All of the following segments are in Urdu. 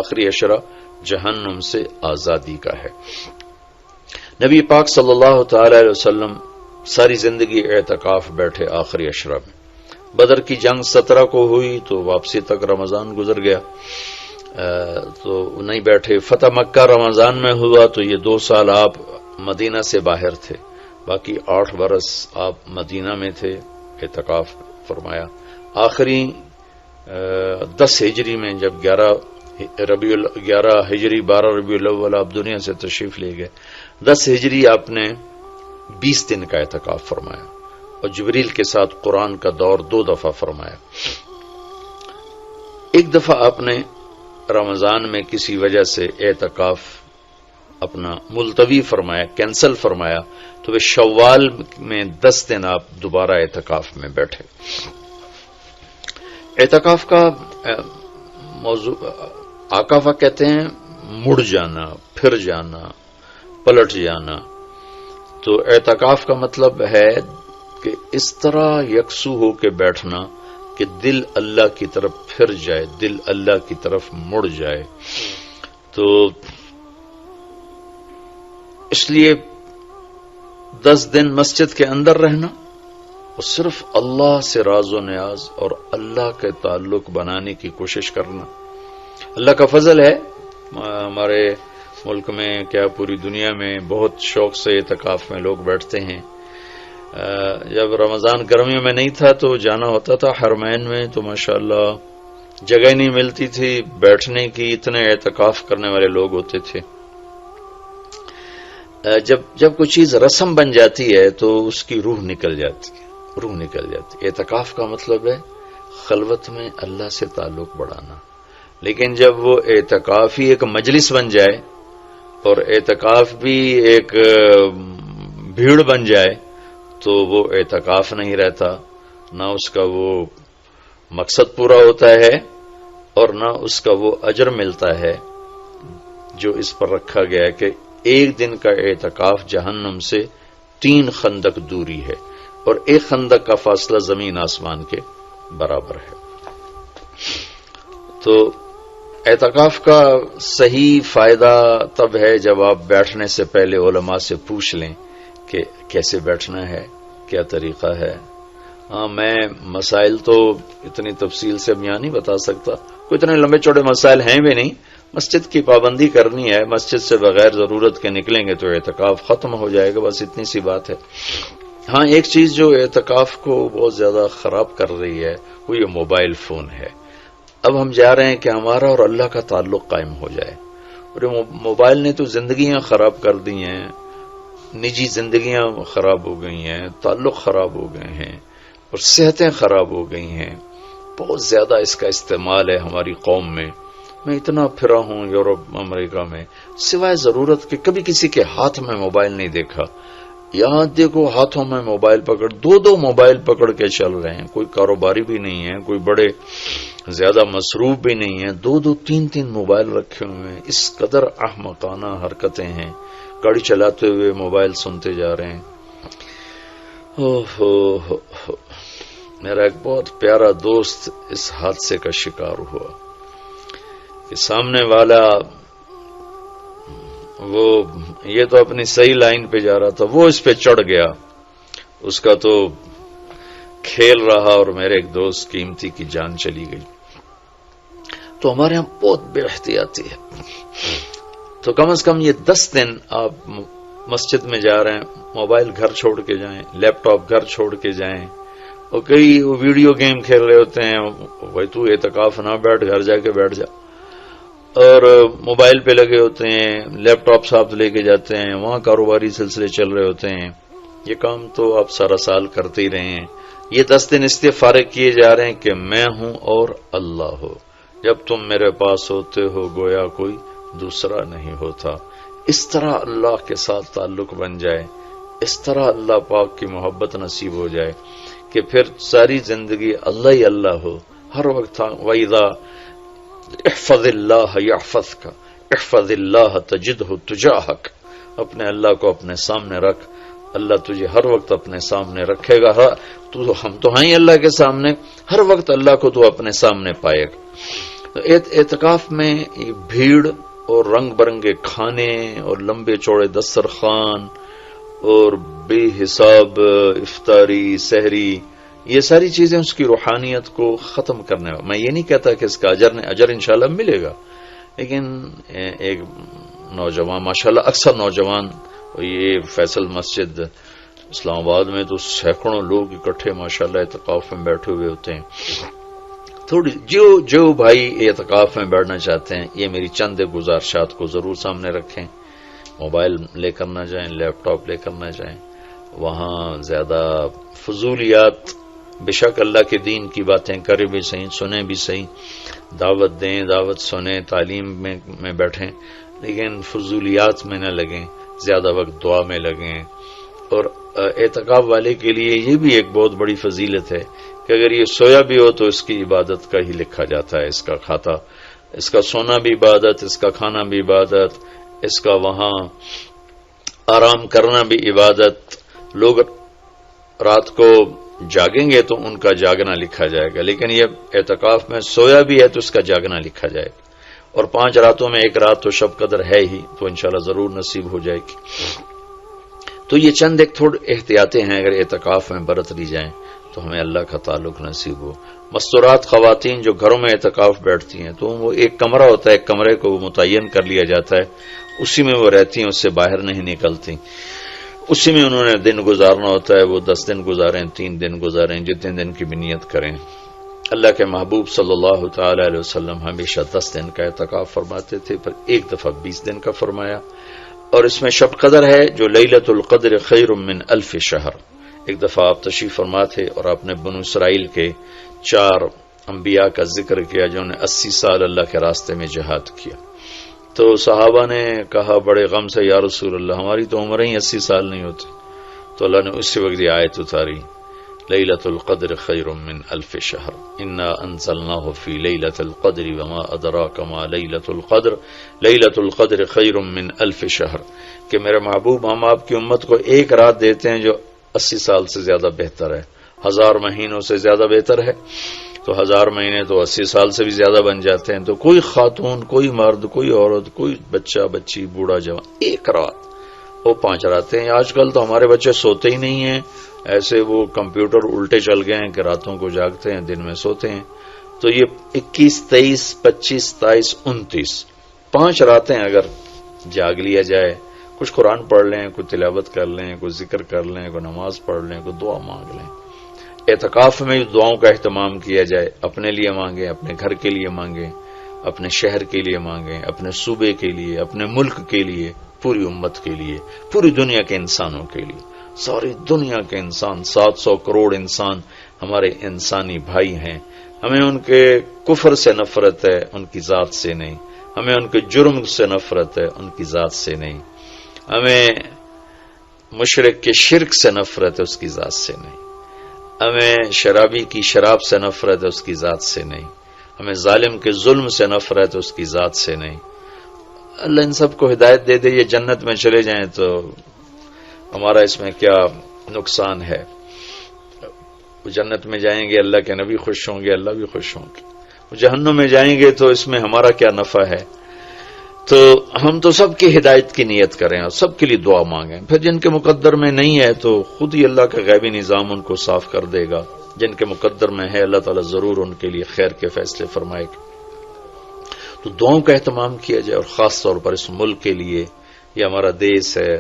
آخری عشرہ جہنم سے آزادی کا ہے۔ نبی پاک صلی اللہ تعالی علیہ وسلم ساری زندگی اعتکاف بیٹھے آخری عشرہ میں۔ بدر کی جنگ 17 کو ہوئی تو واپسی تک رمضان گزر گیا، تو نہیں بیٹھے۔ فتح مکہ رمضان میں ہوا تو یہ 2 سال آپ مدینہ سے باہر تھے، باقی 8 برس آپ مدینہ میں تھے، اعتکاف فرمایا۔ آخری 10 ہجری میں جب 11 ہجری 12 ربیع الاول آپ دنیا سے تشریف لے گئے، 10 ہجری آپ نے 20 دن کا اعتکاف فرمایا، اور جبریل کے ساتھ قرآن کا دور 2 دفعہ فرمایا۔ ایک دفعہ آپ نے رمضان میں کسی وجہ سے اعتکاف اپنا ملتوی فرمایا، کینسل فرمایا، تو وہ شوال میں 10 دن آپ دوبارہ اعتکاف میں بیٹھے۔ اعتکاف کا موضوع آکافہ کہتے ہیں مڑ جانا، پھر جانا، پلٹ جانا۔ تو اعتکاف کا مطلب ہے کہ اس طرح یکسو ہو کے بیٹھنا کہ دل اللہ کی طرف پھر جائے، دل اللہ کی طرف مڑ جائے۔ تو اس لیے 10 دن مسجد کے اندر رہنا اور صرف اللہ سے راز و نیاز اور اللہ کے تعلق بنانے کی کوشش کرنا۔ اللہ کا فضل ہے، ہمارے ملک میں کیا پوری دنیا میں بہت شوق سے اعتکاف میں لوگ بیٹھتے ہیں۔ جب رمضان گرمیوں میں نہیں تھا تو جانا ہوتا تھا حرمین میں، تو ماشاءاللہ جگہ نہیں ملتی تھی بیٹھنے کی، اتنے اعتکاف کرنے والے لوگ ہوتے تھے۔ جب کوئی چیز رسم بن جاتی ہے تو اس کی روح نکل جاتی ہے۔ اعتکاف کا مطلب ہے خلوت میں اللہ سے تعلق بڑھانا۔ لیکن جب وہ اعتکاف ہی ایک مجلس بن جائے اور اعتکاف بھی ایک بھیڑ بن جائے تو وہ اعتکاف نہیں رہتا، نہ اس کا وہ مقصد پورا ہوتا ہے اور نہ اس کا وہ اجر ملتا ہے جو اس پر رکھا گیا ہے کہ ایک دن کا اعتکاف جہنم سے 3 خندق دوری ہے، اور ایک خندق کا فاصلہ زمین آسمان کے برابر ہے۔ تو اعتکاف کا صحیح فائدہ تب ہے جب آپ بیٹھنے سے پہلے علماء سے پوچھ لیں کہ کیسے بیٹھنا ہے، کیا طریقہ ہے۔ میں مسائل تو اتنی تفصیل سے اب یہاں نہیں بتا سکتا، کوئی اتنے لمبے چوڑے مسائل ہیں بھی نہیں۔ مسجد کی پابندی کرنی ہے، مسجد سے بغیر ضرورت کے نکلیں گے تو اعتکاف ختم ہو جائے گا، بس اتنی سی بات ہے۔ ہاں، ایک چیز جو اعتکاف کو بہت زیادہ خراب کر رہی ہے وہ یہ موبائل فون ہے۔ اب ہم جا رہے ہیں کہ ہمارا اور اللہ کا تعلق قائم ہو جائے، اور موبائل نے تو زندگیاں خراب کر دی ہیں، نجی زندگیاں خراب ہو گئی ہیں، تعلق خراب ہو گئے ہیں، اور صحتیں خراب ہو گئی ہیں۔ بہت زیادہ اس کا استعمال ہے ہماری قوم میں۔ میں اتنا پھرا ہوں یورپ امریکہ میں، سوائے ضرورت کہ کبھی کسی کے ہاتھ میں موبائل نہیں دیکھا۔ یہاں دیکھو ہاتھوں میں موبائل پکڑ، 2 موبائل پکڑ کے چل رہے ہیں، کوئی کاروباری بھی نہیں ہے، کوئی بڑے زیادہ مصروف بھی نہیں ہے، 2 3 موبائل رکھے ہوئے ہیں۔ اس قدر احمقانہ حرکتیں ہیں، گاڑی چلاتے ہوئے موبائل سنتے جا رہے ہیں۔ میرا ایک بہت پیارا دوست اس حادثے کا شکار ہوا کہ سامنے والا وہ یہ تو اپنی صحیح لائن پہ جا رہا تھا، وہ اس پہ چڑھ گیا، اس کا تو کھیل رہا اور میرے ایک دوست قیمتی کی جان چلی گئی۔ تو ہمارے یہاں بہت بے احتیاطی ہے۔ تو کم از کم یہ 10 دن آپ مسجد میں جا رہے ہیں، موبائل گھر چھوڑ کے جائیں، لیپ ٹاپ گھر چھوڑ کے جائیں، اور کئی ویڈیو گیم کھیل رہے ہوتے ہیں، بھائی تو اعتکاف نہ بیٹھ، گھر جا کے بیٹھ جا، اور موبائل پہ لگے ہوتے ہیں، لیپ ٹاپ ساتھ لے کے جاتے ہیں، وہاں کاروباری سلسلے چل رہے ہوتے ہیں۔ یہ کام تو آپ سارا سال کرتے ہی رہے ہیں۔ یہ 10 دن اس لیے فارغ کیے جا رہے ہیں کہ میں ہوں اور اللہ ہو، جب تم میرے پاس ہوتے ہو گویا کوئی دوسرا نہیں ہوتا۔ اس طرح اللہ کے ساتھ تعلق بن جائے، اس طرح اللہ پاک کی محبت نصیب ہو جائے کہ پھر ساری زندگی اللہ ہی اللہ ہو ہر وقت۔ وَإِذَا احفظ اللہ یحفظک، احفظ اللہ تجدہ تجاہک، اپنے اللہ کو اپنے سامنے رکھ، اللہ تجھے ہر وقت اپنے سامنے رکھے گا۔ ہم تو ہیں اللہ کے سامنے، ہر وقت اللہ کو تو اپنے سامنے پائے گا۔ تو اعتکاف میں بھیڑ اور رنگ برنگے کھانے اور لمبے چوڑے دسترخوان اور بے حساب افطاری سحری، یہ ساری چیزیں اس کی روحانیت کو ختم کرنے میں یہ نہیں کہتا کہ اس کا اجر انشاءاللہ ملے گا، لیکن ایک نوجوان ماشاءاللہ اکثر نوجوان، یہ فیصل مسجد اسلام آباد میں تو سینکڑوں لوگ اکٹھے ماشاءاللہ اعتکاف میں بیٹھے ہوئے ہوتے ہیں. تھوڑی جو بھائی اعتکاف میں بیٹھنا چاہتے ہیں، یہ میری چند گزارشات کو ضرور سامنے رکھیں. موبائل لے کر نہ جائیں، لیپ ٹاپ لے کر نہ جائیں، وہاں زیادہ فضولیات، بے شک اللہ کے دین کی باتیں کریں بھی صحیح، سنیں بھی صحیح، دعوت دیں، دعوت سنیں، تعلیم میں بیٹھیں، لیکن فضولیات میں نہ لگیں، زیادہ وقت دعا میں لگیں. اور اعتکاف والے کے لیے یہ بھی ایک بہت بڑی فضیلت ہے کہ اگر یہ سویا بھی ہو تو اس کی عبادت کا ہی لکھا جاتا ہے. اس کا کھاتا، اس کا سونا بھی عبادت، اس کا کھانا بھی عبادت، اس کا وہاں آرام کرنا بھی عبادت. لوگ رات کو جاگیں گے تو ان کا جاگنا لکھا جائے گا، لیکن یہ اعتکاف میں سویا بھی ہے تو اس کا جاگنا لکھا جائے گا. اور 5 راتوں میں ایک رات تو شب قدر ہے ہی، تو انشاءاللہ ضرور نصیب ہو جائے گی. تو یہ چند ایک تھوڑے احتیاطیں ہیں، اگر اعتکاف میں برت لی جائیں تو ہمیں اللہ کا تعلق نصیب ہو. مستورات خواتین جو گھروں میں اعتکاف بیٹھتی ہیں تو وہ ایک کمرہ ہوتا ہے، ایک کمرے کو متعین کر لیا جاتا ہے، اسی میں وہ رہتی ہیں، اس سے باہر نہیں نکلتی، اسی میں انہوں نے دن گزارنا ہوتا ہے. وہ 10 دن گزاریں، 3 دن گزاریں، جتنے دن کی بھی نیت کریں. اللہ کے محبوب صلی اللہ تعالی علیہ وسلم ہمیشہ 10 دن کا اعتکاف فرماتے تھے، پر ایک دفعہ 20 دن کا فرمایا. اور اس میں شب قدر ہے جو لیلۃ القدر خیر من 1000 شہر. ایک دفعہ آپ تشریف فرما تھے اور آپ نے بنو اسرائیل کے 4 انبیاء کا ذکر کیا جنہوں نے 80 سال اللہ کے راستے میں جہاد کیا. تو صحابہ نے کہا بڑے غم سے، یا رسول اللہ ہماری تو عمریں ہی 80 سال نہیں ہوتی. تو اللہ نے اسی وقت یہ آیت اتاری، لیلۃ القدر خیر من 1000 شہر انا انزلناہ فی لیلۃ القدر وما ادراک ما لیلۃ القدر لیلۃ القدر خیر من 1000 شہر. کہ میرے محبوب ہم آپ کی امت کو ایک رات دیتے ہیں جو 80 سال سے زیادہ بہتر ہے، 1000 مہینوں سے زیادہ بہتر ہے. تو 1000 مہینے تو 80 سال سے بھی زیادہ بن جاتے ہیں. تو کوئی خاتون، کوئی مرد، کوئی عورت، کوئی بچہ بچی، بوڑھا جوان، ایک رات وہ 5 راتیں. آج کل تو ہمارے بچے سوتے ہی نہیں ہیں، ایسے وہ کمپیوٹر الٹے چل گئے ہیں کہ راتوں کو جاگتے ہیں، دن میں سوتے ہیں. تو یہ 21، 23، 25، 27، 29 5 راتیں اگر جاگ لیا جائے، کچھ قرآن پڑھ لیں، کوئی تلاوت کر لیں، کوئی ذکر کر لیں، کوئی نماز پڑھ لیں، کوئی دعا مانگ لیں. اعتکاف میں دعاؤں کا اہتمام کیا جائے. اپنے لیے مانگیں، اپنے گھر کے لیے مانگیں، اپنے شہر کے لیے مانگیں، اپنے صوبے کے لیے، اپنے ملک کے لیے، پوری امت کے لیے، پوری دنیا کے انسانوں کے لیے. ساری دنیا کے انسان، 700 کروڑ انسان ہمارے انسانی بھائی ہیں. ہمیں ان کے کفر سے نفرت ہے، ان کی ذات سے نہیں. ہمیں ان کے جرم سے نفرت ہے، ان کی ذات سے نہیں. ہمیں مشرک کے شرک سے نفرت ہے، اس کی ذات سے نہیں. ہمیں شرابی کی شراب سے نفرت ہے، اس کی ذات سے نہیں. ہمیں ظالم کے ظلم سے نفرت ہے، اس کی ذات سے نہیں. اللہ ان سب کو ہدایت دے دے، یہ جنت میں چلے جائیں تو ہمارا اس میں کیا نقصان ہے. وہ جنت میں جائیں گے، اللہ کے نبی خوش ہوں گے، اللہ بھی خوش ہوں گے. وہ جہنم میں جائیں گے تو اس میں ہمارا کیا نفع ہے. تو ہم تو سب کی ہدایت کی نیت کریں اور سب کے لیے دعا مانگیں. پھر جن کے مقدر میں نہیں ہے تو خود ہی اللہ کا غیبی نظام ان کو صاف کر دے گا. جن کے مقدر میں ہے اللہ تعالیٰ ضرور ان کے لیے خیر کے فیصلے فرمائے گا. تو دعاؤں کا اہتمام کیا جائے، اور خاص طور پر اس ملک کے لیے. یہ ہمارا دیس ہے،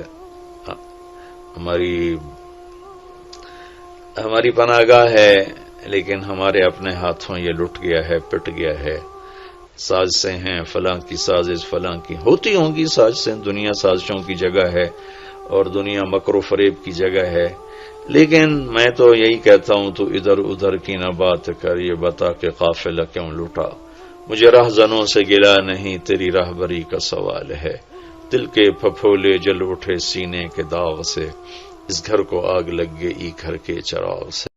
ہماری پناہ گاہ ہے، لیکن ہمارے اپنے ہاتھوں یہ لٹ گیا ہے، پٹ گیا ہے. سازشیں ہیں، فلاں کی سازش، فلاں کی ہوتی ہوں گی سازشیں. دنیا سازشوں کی جگہ ہے اور دنیا مکر و فریب کی جگہ ہے. لیکن میں تو یہی کہتا ہوں تو ادھر ادھر کی نہ بات کر، یہ بتا کہ قافلہ کیوں لٹا. مجھے رہزنوں سے گلا نہیں، تیری راہبری کا سوال ہے. دل کے پھپھولے جل اٹھے سینے کے داغ سے، اس گھر کو آگ لگ گئی گھر کے چراغ سے.